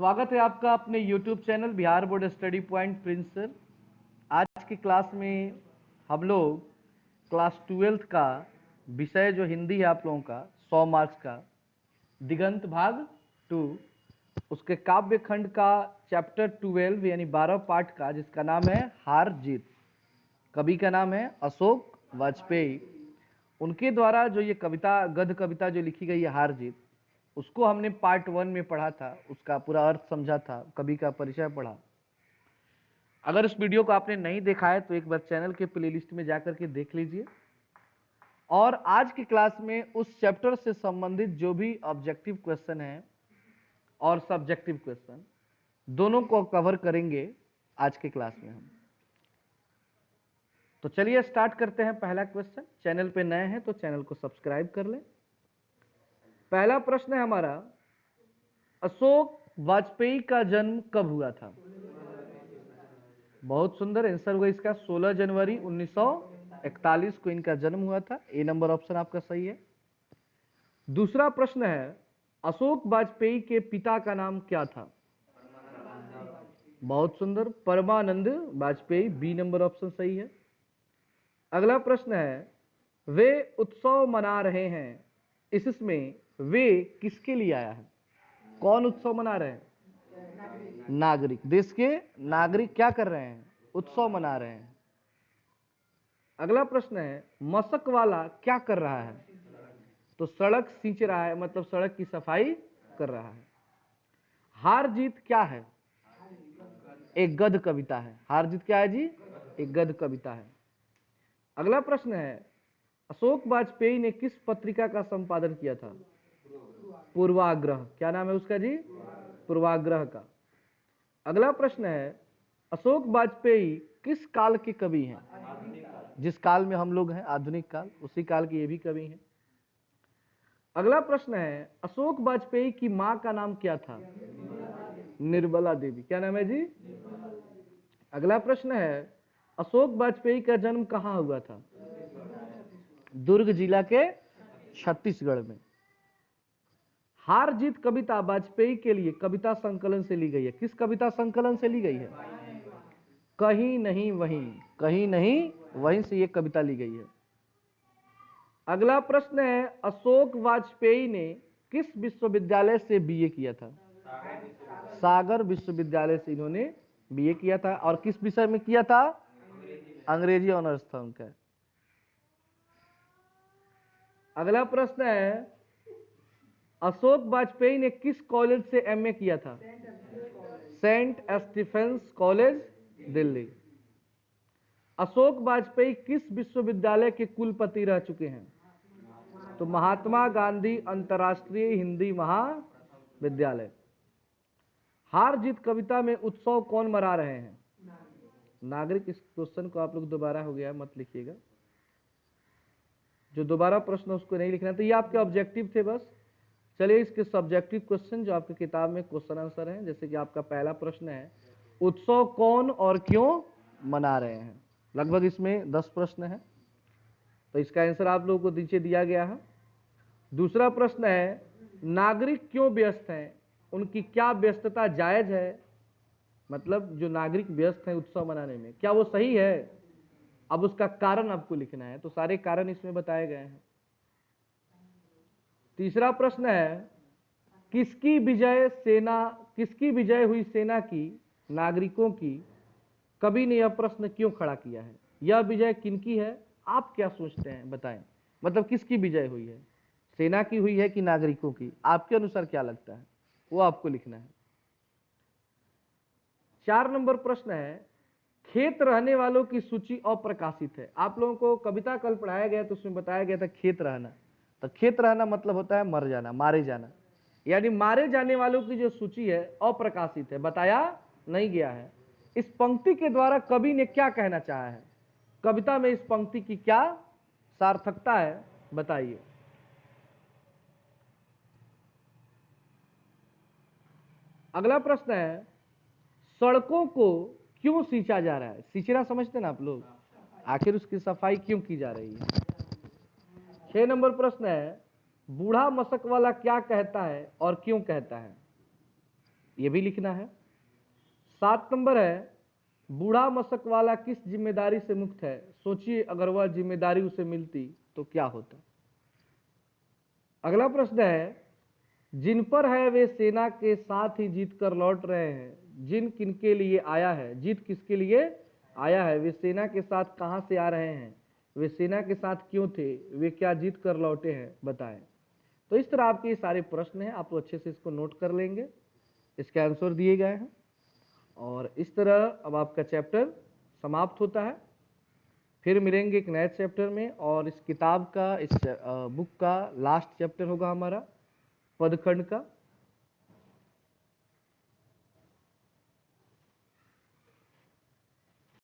स्वागत है आपका अपने YouTube channel Bihar board study point Prince sir. आज की क्लास में हम लोग क्लास 12th का विषय जो हिंदी है आप लोगों का 100 मार्क्स का दिगंत भाग 2 उसके काव्य खंड का चैप्टर 12 यानी 12 पार्ट का जिसका नाम है हार जीत। कवि का नाम है अशोक वाजपेयी। उनके द्वारा जो ये कविता गद्य कविता जो लिखी गई है हार जीत, उसको हमने पार्ट 1 में पढ़ा था, उसका पूरा अर्थ समझा था, कवि का परिचय पढ़ा। अगर इस वीडियो को आपने नहीं देखा है तो एक बार चैनल के प्लेलिस्ट में जाकर के देख लीजिए। और आज की क्लास में उस चैप्टर से संबंधित जो भी ऑब्जेक्टिव क्वेश्चन है और सब्जेक्टिव क्वेश्चन दोनों को कवर करेंगे आज के क्लास में हम। तो चलिए स्टार्ट करते हैं। पहला क्वेश्चन, चैनल पे नए हैं तो चैनल को सब्सक्राइब कर लें। पहला प्रश्न है हमारा, अशोक वाजपेयी का जन्म कब हुआ था? बहुत सुंदर आंसर हुआ इसका, 16 जनवरी 1941 को इनका जन्म हुआ था। ए नंबर ऑप्शन आपका सही है। दूसरा प्रश्न है, अशोक वाजपेयी के पिता का नाम क्या था? बहुत सुंदर, परमानंद वाजपेयी। बी नंबर ऑप्शन सही है। अगला प्रश्न है, वे उत्सव मना रहे हैं, इसमें वे किसके लिए आया है? कौन उत्सव मना रहे हैं? नागरिक। देश के नागरिक क्या कर रहे हैं? उत्सव मना रहे हैं। अगला प्रश्न है, मशक वाला क्या कर रहा है? तो सड़क सींच रहा है, मतलब सड़क की सफाई कर रहा है। हार जीत क्या है? एक गद्य कविता है। हार जीत क्या है जी? एक गद्य कविता है। अगला प्रश्न है, अशोक वाजपेयी ने किस पत्रिका का संपादन किया था? पूर्वाग्रह। क्या नाम है उसका जी? पूर्वाग्रह का। अगला प्रश्न है, अशोक वाजपेयी किस काल के कवि हैं? जिस काल में हम लोग हैं, आधुनिक काल, उसी काल के ये भी कवि हैं। अगला प्रश्न है, अशोक वाजपेयी की मां का नाम क्या था? निर्मला देवी। क्या नाम है जी? अगला प्रश्न है, अशोक वाजपेयी का जन्म कहां हुआ था? दुर्ग जिला के छत्तीसगढ़ में। हार जीत कविता वाजपेयी के लिए कविता संकलन से ली गई है। किस कविता संकलन से ली गई है? कहीं नहीं वहीं। कहीं नहीं वहीं से ये कविता ली गई है। अगला प्रश्न है, अशोक वाजपेयी ने किस विश्वविद्यालय से बीए किया था? सागर विश्वविद्यालय से इन्होंने बीए किया था। और किस विषय में किया था? अंग्रेजी ऑनर्स था उनका। अगला प्रश्न है, अशोक वाजपेयी ने किस कॉलेज से एमए किया था? Saint Stephen's college, Delhi. Ashok Vajpayee किस विश्वविद्यालय के कुलपति रह चुके हैं? तो महात्मा गांधी अंतर्राष्ट्रीय हिंदी महाविद्यालय। हार जीत कविता में उत्सव कौन मना रहे हैं? नागरिक। इस क्वेश्चन को आप लोग दोबारा हो गया मत लिखिएगा, जो दोबारा प्रश्न उसको नहीं लिखना। तो ये आपके ऑब्जेक्टिव थे बस। चलिए इसके सब्जेक्टिव क्वेश्चन जो आपकी किताब में क्वेश्चन आंसर हैं, जैसे कि आपका पहला प्रश्न है, उत्सव कौन और क्यों मना रहे हैं? लगभग इसमें 10 प्रश्न है, तो इसका आंसर आप लोगों को नीचे दिया गया है। दूसरा प्रश्न है, नागरिक क्यों व्यस्त हैं, उनकी क्या व्यस्तता जायज है? मतलब जो नागरिक व्यस्त हैं उत्सव मनाने में, क्या वो सही है? अब उसका कारण आपको लिखना है, तो सारे कारण इसमें बताए गए हैं। तीसरा प्रश्न है, किसकी विजय हुई सेना की नागरिकों की कवि ने यह प्रश्न क्यों खड़ा किया है? यह विजय किनकी है? आप क्या सोचते हैं बताएं। मतलब किसकी विजय हुई है, सेना की हुई है कि नागरिकों की? आपके अनुसार क्या लगता है वो आपको लिखना है। 4 नंबर प्रश्न है, खेत रहने वालों की सूची अप्रकाशित है। आप लोगों को कविता कल पढ़ाया गया तो उसमें बताया गया था खेत रहना। तो खेत रहना मतलब होता है मर जाना, मारे जाना। यानी मारे जाने वालों की जो सूची है अप्रकाशित है, बताया नहीं गया है। इस पंक्ति के द्वारा कवि ने क्या कहना चाहा है? कविता में इस पंक्ति की क्या सार्थकता है बताइए। अगला प्रश्न है, सड़कों को क्यों सींचा जा रहा है? सींचना समझते ना आप लोग, आखिर उसकी सफाई क्यों की जा रही है? 6 नंबर प्रश्न है, बूढ़ा मशक वाला क्या कहता है और क्यों कहता है? ये भी लिखना है। 7 नंबर है, बूढ़ा मशक वाला किस जिम्मेदारी से मुक्त है? सोचिए अगर वह जिम्मेदारी उसे मिलती तो क्या होता। अगला प्रश्न है, जिन पर है वे सेना के साथ ही जीत कर लौट रहे हैं। जिन किनके लिए आया है, जीत किसके लिए आया है, वे सेना के साथ कहां से आ रहे हैं, वे सेना के साथ क्यों थे, वे क्या जीत कर लौटे हैं, बताएं। तो इस तरह आपके ये सारे प्रश्न हैं, आप अच्छे से इसको नोट कर लेंगे, इसके आंसर दिए गए हैं। और इस तरह अब आपका चैप्टर समाप्त होता है। फिर मिलेंगे एक नए चैप्टर में, और इस किताब का, इस बुक का लास्ट चैप्टर होगा हमारा पदखंड का।